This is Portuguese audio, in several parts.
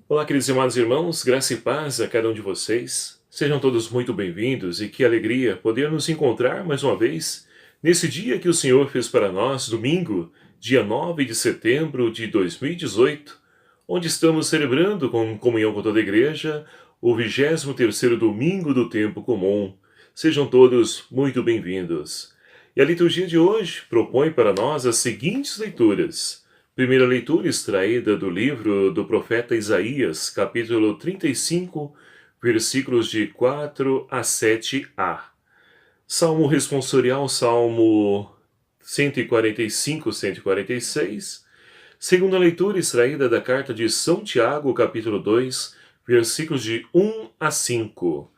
Olá, queridos e amados irmãos, graça e paz a cada um de vocês. Sejam todos muito bem-vindos e que alegria poder nos encontrar mais uma vez nesse dia que o Senhor fez para nós, domingo, dia 9 de setembro de 2018, onde estamos celebrando com comunhão com toda a igreja o 23º domingo do tempo comum. Sejam todos muito bem-vindos. E a liturgia de hoje propõe para nós as seguintes leituras. Primeira leitura extraída do livro do profeta Isaías, capítulo 35, versículos de 4 a 7a. Salmo responsorial, Salmo 145, 146. Segunda leitura extraída da carta de São Tiago, capítulo 2, versículos de 1 a 5.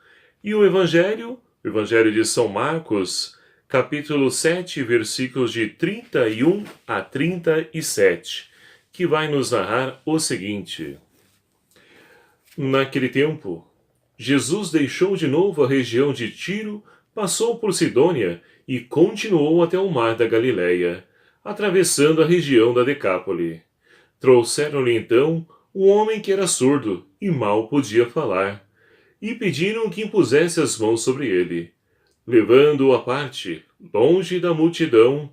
E o Evangelho de São Marcos, capítulo 7, versículos de 31 a 37, que vai nos narrar o seguinte. Naquele tempo, Jesus deixou de novo a região de Tiro, passou por Sidônia e continuou até o mar da Galileia, atravessando a região da Decápole. Trouxeram-lhe então um homem que era surdo e mal podia falar, e pediram que impusesse as mãos sobre ele. Levando-o à parte, longe da multidão,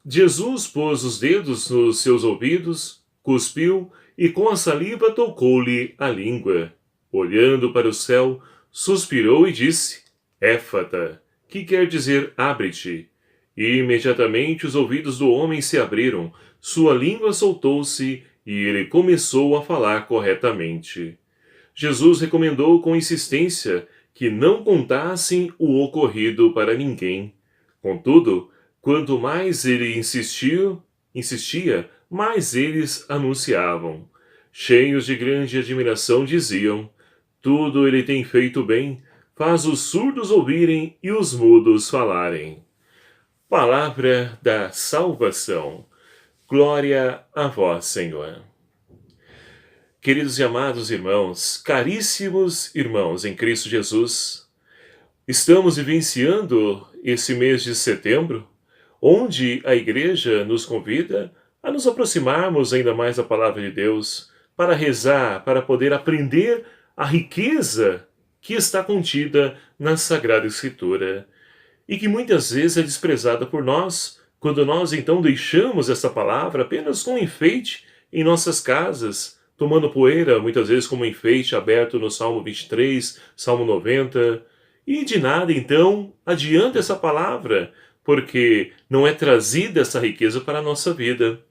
Jesus pôs os dedos nos seus ouvidos, cuspiu e com a saliva tocou-lhe a língua. Olhando para o céu, suspirou e disse: Éfata, que quer dizer abre-te. E imediatamente os ouvidos do homem se abriram, sua língua soltou-se e ele começou a falar corretamente. Jesus recomendou com insistência que não contassem o ocorrido para ninguém. Contudo, quanto mais ele insistia, mais eles anunciavam. Cheios de grande admiração, diziam: Tudo ele tem feito bem, faz os surdos ouvirem e os mudos falarem. Palavra da salvação. Glória a vós, Senhor. Queridos e amados irmãos, caríssimos irmãos em Cristo Jesus, estamos vivenciando esse mês de setembro, onde a Igreja nos convida a nos aproximarmos ainda mais da Palavra de Deus, para rezar, para poder aprender a riqueza que está contida na Sagrada Escritura, e que muitas vezes é desprezada por nós, quando nós então deixamos essa palavra apenas como enfeite em nossas casas, tomando poeira, muitas vezes como enfeite aberto no Salmo 23, Salmo 90, e de nada, então, adianta essa palavra, porque não é trazida essa riqueza para a nossa vida.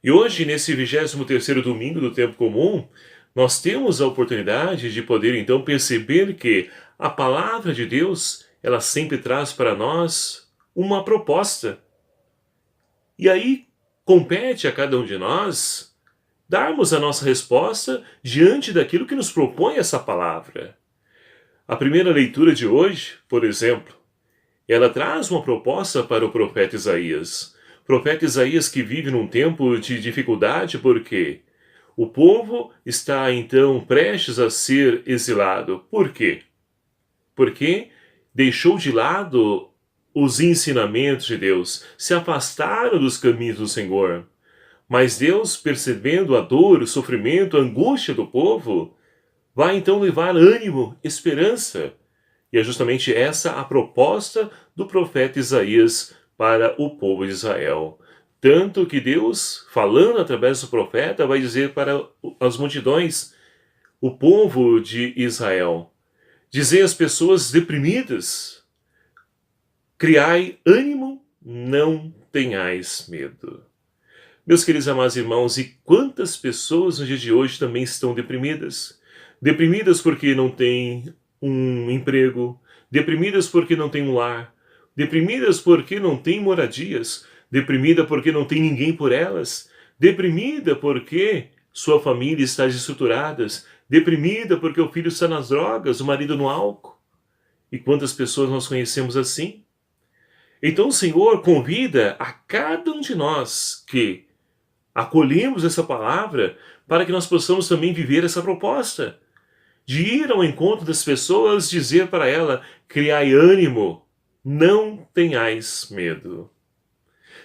E hoje, nesse 23º domingo do tempo comum, nós temos a oportunidade de poder, então, perceber que a palavra de Deus, ela sempre traz para nós uma proposta. E aí, compete a cada um de nós darmos a nossa resposta diante daquilo que nos propõe essa palavra. A primeira leitura de hoje, por exemplo, ela traz uma proposta para o profeta Isaías. O profeta Isaías que vive num tempo de dificuldade porque o povo está então prestes a ser exilado. Por quê? Porque deixou de lado os ensinamentos de Deus, se afastaram dos caminhos do Senhor. Mas Deus, percebendo a dor, o sofrimento, a angústia do povo, vai então levar ânimo, esperança. E é justamente essa a proposta do profeta Isaías para o povo de Israel. Tanto que Deus, falando através do profeta, vai dizer para as multidões, o povo de Israel, dizer às pessoas deprimidas: criai ânimo, não tenhais medo. Meus queridos amados irmãos, e quantas pessoas no dia de hoje também estão deprimidas? Deprimidas porque não têm um emprego, deprimidas porque não têm um lar, deprimidas porque não têm moradias, deprimida porque não tem ninguém por elas, deprimida porque sua família está desestruturada, deprimida porque o filho está nas drogas, o marido no álcool. E quantas pessoas nós conhecemos assim? Então o Senhor convida a cada um de nós que acolhemos essa palavra para que nós possamos também viver essa proposta, de ir ao encontro das pessoas, dizer para ela: criai ânimo, não tenhais medo.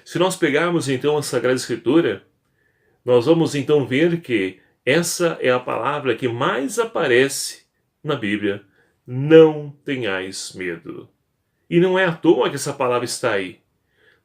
Se nós pegarmos então a Sagrada Escritura, nós vamos então ver que Essa é a palavra que mais aparece na Bíblia. Não tenhais medo. E não é à toa que essa palavra está aí.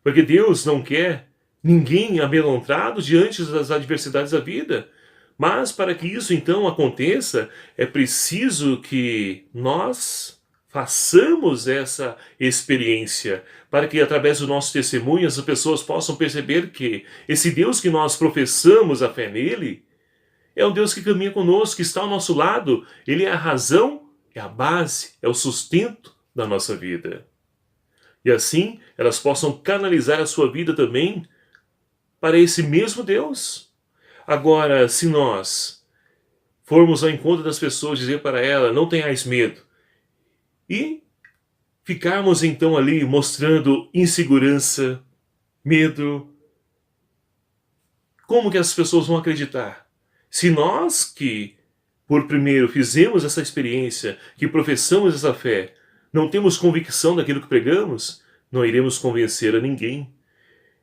Porque Deus não quer ninguém amedrontado diante das adversidades da vida. Mas para que isso então aconteça, é preciso que nós façamos essa experiência, para que através do nosso testemunho as pessoas possam perceber que esse Deus que nós professamos a fé nele, é um Deus que caminha conosco, que está ao nosso lado. Ele é a razão, é a base, é o sustento da nossa vida. E assim elas possam canalizar a sua vida também para esse mesmo Deus. Agora, se nós formos ao encontro das pessoas, dizer para ela, não tenhais medo, e ficarmos então ali mostrando insegurança, medo, como que as pessoas vão acreditar? Se nós que, por primeiro, fizemos essa experiência, que professamos essa fé, não temos convicção daquilo que pregamos, não iremos convencer a ninguém.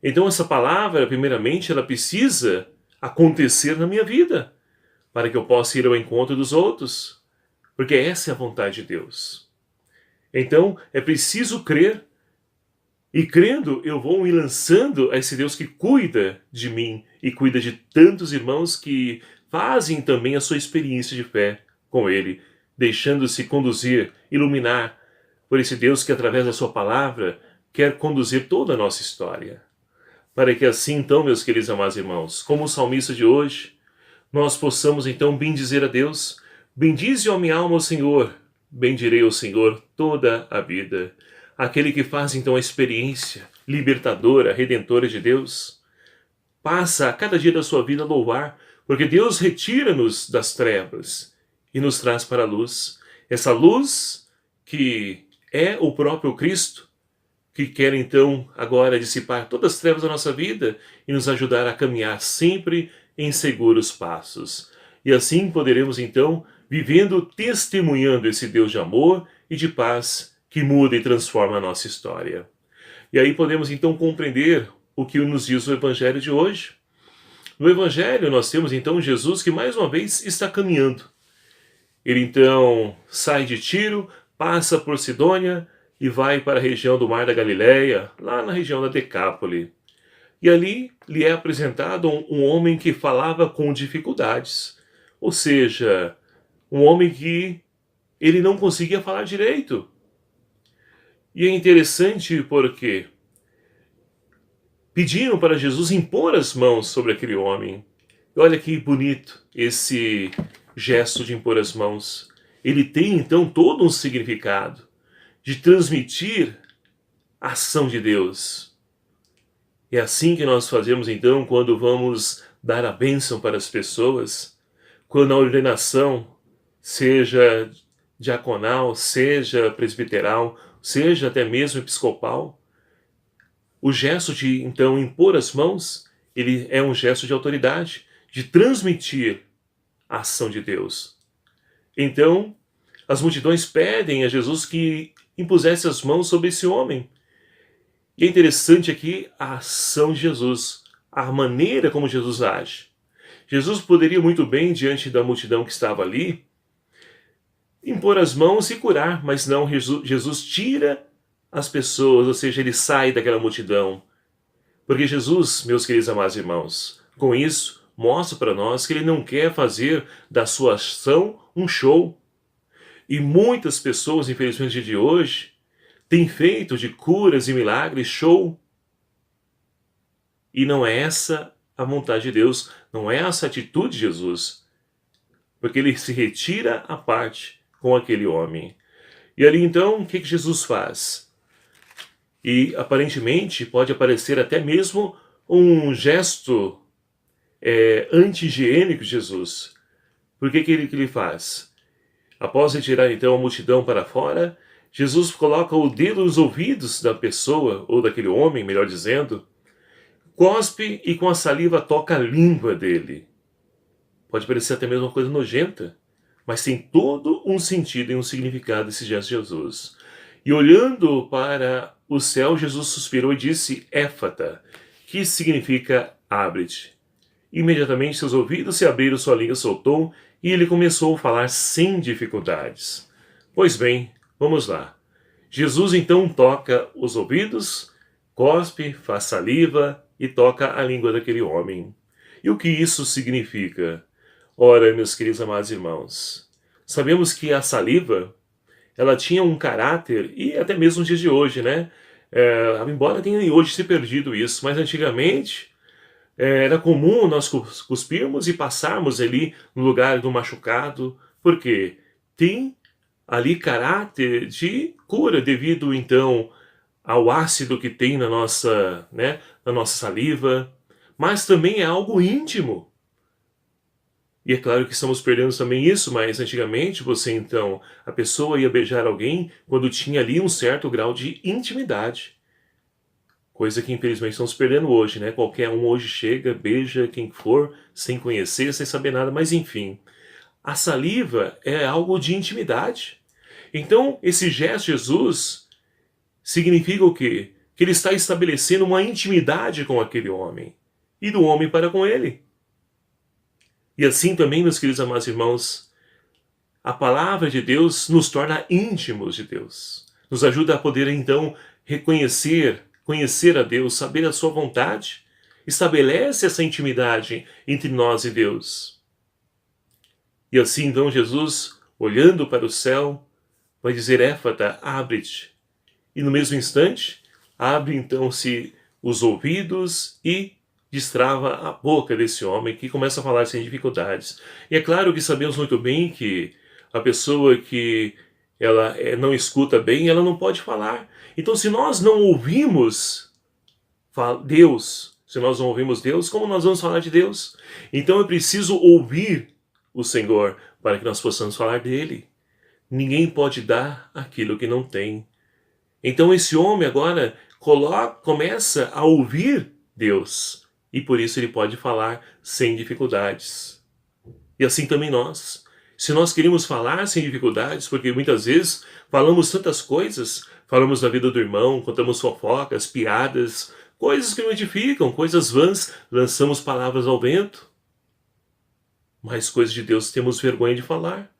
Então essa palavra, primeiramente, ela precisa acontecer na minha vida, para que eu possa ir ao encontro dos outros, porque essa é a vontade de Deus. Então é preciso crer, e crendo eu vou me lançando a esse Deus que cuida de mim e cuida de tantos irmãos que fazem também a sua experiência de fé com Ele, deixando-se conduzir, iluminar por esse Deus que através da sua palavra quer conduzir toda a nossa história. Para que assim então, meus queridos amados irmãos, como o salmista de hoje, nós possamos então bendizer a Deus. Bendize, ó minha alma, o Senhor, bendirei ao Senhor toda a vida. Aquele que faz então a experiência libertadora, redentora de Deus, passa a cada dia da sua vida a louvar, porque Deus retira-nos das trevas e nos traz para a luz. Essa luz que é o próprio Cristo, que quer então agora dissipar todas as trevas da nossa vida e nos ajudar a caminhar sempre em seguros passos. E assim poderemos então, vivendo, testemunhando esse Deus de amor e de paz que muda e transforma a nossa história. E aí podemos então compreender o que nos diz o Evangelho de hoje. No Evangelho nós temos então Jesus que mais uma vez está caminhando. Ele então sai de Tiro, passa por Sidônia e vai para a região do Mar da Galileia, lá na região da Decápole. E ali lhe é apresentado um homem que falava com dificuldades. Ou seja, um homem que ele não conseguia falar direito. E é interessante porque pediram para Jesus impor as mãos sobre aquele homem. E olha que bonito esse gesto de impor as mãos. Ele tem então todo um significado de transmitir a ação de Deus. É assim que nós fazemos então quando vamos dar a bênção para as pessoas, quando a ordenação, seja diaconal, seja presbiteral, seja até mesmo episcopal, o gesto de então impor as mãos, ele é um gesto de autoridade, de transmitir a ação de Deus. Então, as multidões pedem a Jesus que impusesse as mãos sobre esse homem. E é interessante aqui a ação de Jesus, a maneira como Jesus age. Jesus poderia muito bem, diante da multidão que estava ali, impor as mãos e curar, mas não, Jesus tira as pessoas, ou seja, ele sai daquela multidão. Porque Jesus, meus queridos amados irmãos, com isso, mostra para nós que ele não quer fazer da sua ação um show. E muitas pessoas, infelizmente, no dia de hoje, têm feito de curas e milagres show. E não é essa a vontade de Deus, não é essa a atitude de Jesus. Porque ele se retira à parte com aquele homem. E ali então, o que Jesus faz? E aparentemente pode aparecer até mesmo um gesto anti-higiênico de Jesus. Por que ele faz? Após retirar então a multidão para fora, Jesus coloca o dedo nos ouvidos da pessoa, ou daquele homem, melhor dizendo, cospe e com a saliva toca a língua dele. Pode parecer até mesmo uma coisa nojenta, mas tem todo um sentido e um significado esse gesto de Jesus. E olhando para o céu, Jesus suspirou e disse, Éfata, que significa abre-te. Imediatamente seus ouvidos se abriram, sua língua soltou e ele começou a falar sem dificuldades. Pois bem, vamos lá. Jesus então toca os ouvidos, cospe, faz saliva e toca a língua daquele homem. E o que isso significa? Ora, meus queridos amados irmãos, sabemos que a saliva, ela tinha um caráter, e até mesmo nos dias de hoje, né? Embora tenha hoje se perdido isso, mas antigamente era comum nós cuspirmos e passarmos ali no lugar do machucado, porque tem ali caráter de cura devido então ao ácido que tem na nossa, né, na nossa saliva, mas também é algo íntimo. E é claro que estamos perdendo também isso, mas antigamente você então, a pessoa ia beijar alguém quando tinha ali um certo grau de intimidade. Coisa que infelizmente estamos perdendo hoje, né? Qualquer um hoje chega, beija quem for, sem conhecer, sem saber nada, mas enfim. A saliva é algo de intimidade. Então, esse gesto de Jesus significa o quê? Que ele está estabelecendo uma intimidade com aquele homem. E do homem para com ele. E assim também, meus queridos amados irmãos, a palavra de Deus nos torna íntimos de Deus. Nos ajuda a poder então reconhecer, conhecer a Deus, saber a sua vontade. Estabelece essa intimidade entre nós e Deus. E assim então Jesus, olhando para o céu, vai dizer: Éfata, abre-te. E no mesmo instante, abre então-se os ouvidos e destrava a boca desse homem, que começa a falar sem dificuldades. E é claro que sabemos muito bem que a pessoa que ela não escuta bem, ela não pode falar. Então, se nós não ouvimos Deus, se nós não ouvimos Deus, como nós vamos falar de Deus? Então é preciso ouvir o Senhor para que nós possamos falar dele. Ninguém pode dar aquilo que não tem. Então esse homem agora começa a ouvir Deus. E por isso ele pode falar sem dificuldades. E assim também nós. Se nós queremos falar sem dificuldades, porque muitas vezes falamos tantas coisas, falamos da vida do irmão, contamos fofocas, piadas, coisas que não edificam, coisas vãs, lançamos palavras ao vento. Mas coisas de Deus temos vergonha de falar.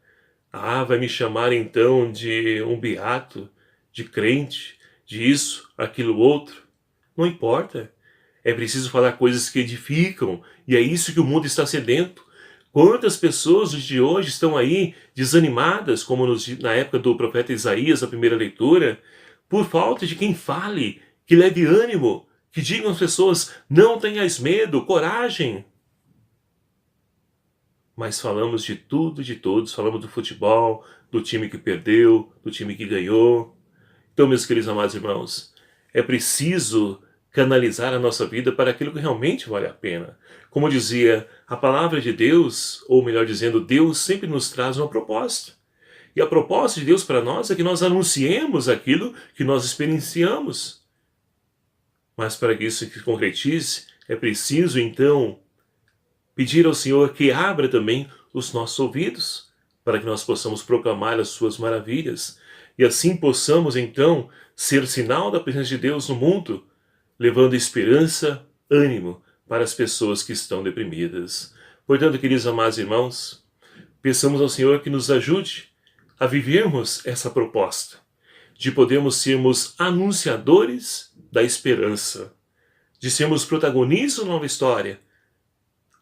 Ah, vai me chamar então de um beato, de crente, de isso, aquilo, outro. Não importa. É preciso falar coisas que edificam, e é isso que o mundo está sedento. Quantas pessoas de hoje estão aí desanimadas, como na época do profeta Isaías, a primeira leitura, por falta de quem fale, que leve ânimo, que diga às pessoas: não tenhas medo, coragem. Mas falamos de tudo e de todos, falamos do futebol, do time que perdeu, do time que ganhou. Então, meus queridos amados irmãos, é preciso canalizar a nossa vida para aquilo que realmente vale a pena. Como dizia, a palavra de Deus, ou melhor dizendo, Deus sempre nos traz uma proposta. E a proposta de Deus para nós é que nós anunciemos aquilo que nós experienciamos. Mas para que isso se concretize, é preciso então pedir ao Senhor que abra também os nossos ouvidos, para que nós possamos proclamar as suas maravilhas, e assim possamos então ser sinal da presença de Deus no mundo, levando esperança, ânimo para as pessoas que estão deprimidas. Portanto, queridos amados irmãos, peçamos ao Senhor que nos ajude a vivermos essa proposta, de podermos sermos anunciadores da esperança, de sermos protagonistas da nova história.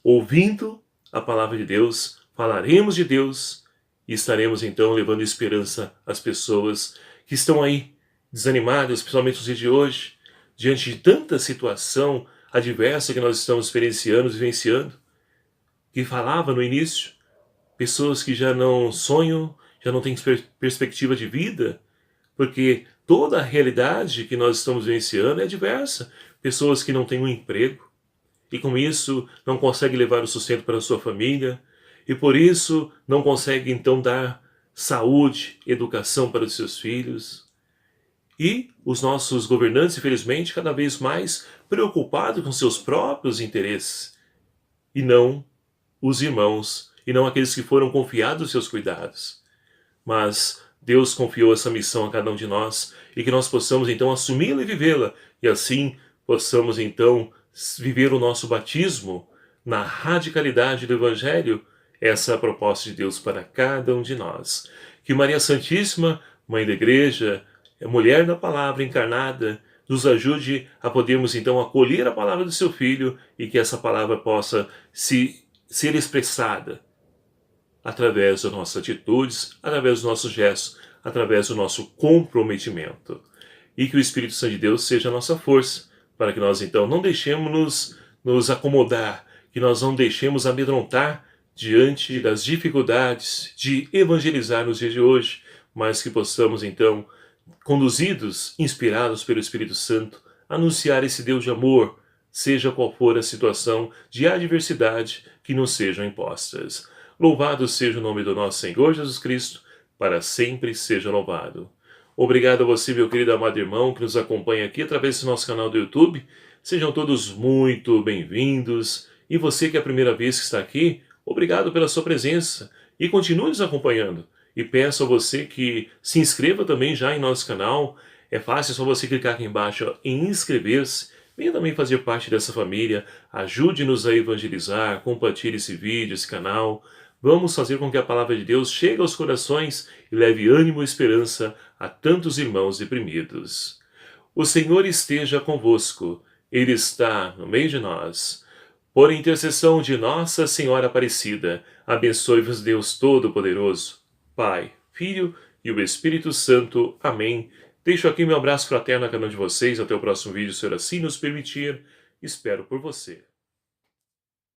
Ouvindo a palavra de Deus, falaremos de Deus e estaremos então levando esperança às pessoas que estão aí desanimadas, principalmente nos dias de hoje, diante de tanta situação adversa que nós estamos experienciando, vivenciando. Que falava no início, pessoas que já não sonham, já não têm perspectiva de vida, porque toda a realidade que nós estamos vivenciando é diversa. Pessoas que não têm um emprego, e com isso não consegue levar o sustento para a sua família, e por isso não consegue então dar saúde, educação para os seus filhos. E os nossos governantes, infelizmente, cada vez mais preocupados com seus próprios interesses, e não os irmãos, e não aqueles que foram confiados os seus cuidados. Mas Deus confiou essa missão a cada um de nós, e que nós possamos então assumi-la e vivê-la, e assim possamos então viver o nosso batismo na radicalidade do Evangelho, essa é a proposta de Deus para cada um de nós. Que Maria Santíssima, Mãe da Igreja, mulher da palavra encarnada, nos ajude a podermos então acolher a palavra do seu Filho e que essa palavra possa ser expressada através das nossas atitudes, através dos nossos gestos, através do nosso comprometimento. E que o Espírito Santo de Deus seja a nossa força, para que nós então não deixemos nos acomodar, que nós não deixemos amedrontar diante das dificuldades de evangelizar nos dias de hoje, mas que possamos então, conduzidos, inspirados pelo Espírito Santo, anunciar esse Deus de amor, seja qual for a situação de adversidade que nos sejam impostas. Louvado seja o nome do nosso Senhor Jesus Cristo, para sempre seja louvado. Obrigado a você, meu querido amado irmão, que nos acompanha aqui através do nosso canal do YouTube. Sejam todos muito bem-vindos. E você que é a primeira vez que está aqui, obrigado pela sua presença. E continue nos acompanhando. E peço a você que se inscreva também já em nosso canal. É fácil, é só você clicar aqui embaixo em inscrever-se. Venha também fazer parte dessa família. Ajude-nos a evangelizar, compartilhe esse vídeo, esse canal. Vamos fazer com que a palavra de Deus chegue aos corações e leve ânimo e esperança a tantos irmãos deprimidos. O Senhor esteja convosco, Ele está no meio de nós. Por intercessão de Nossa Senhora Aparecida, abençoe-vos Deus Todo-Poderoso, Pai, Filho e o Espírito Santo. Amém. Deixo aqui meu abraço fraterno a cada um de vocês. Até o próximo vídeo, se assim nos permitir. Espero por você.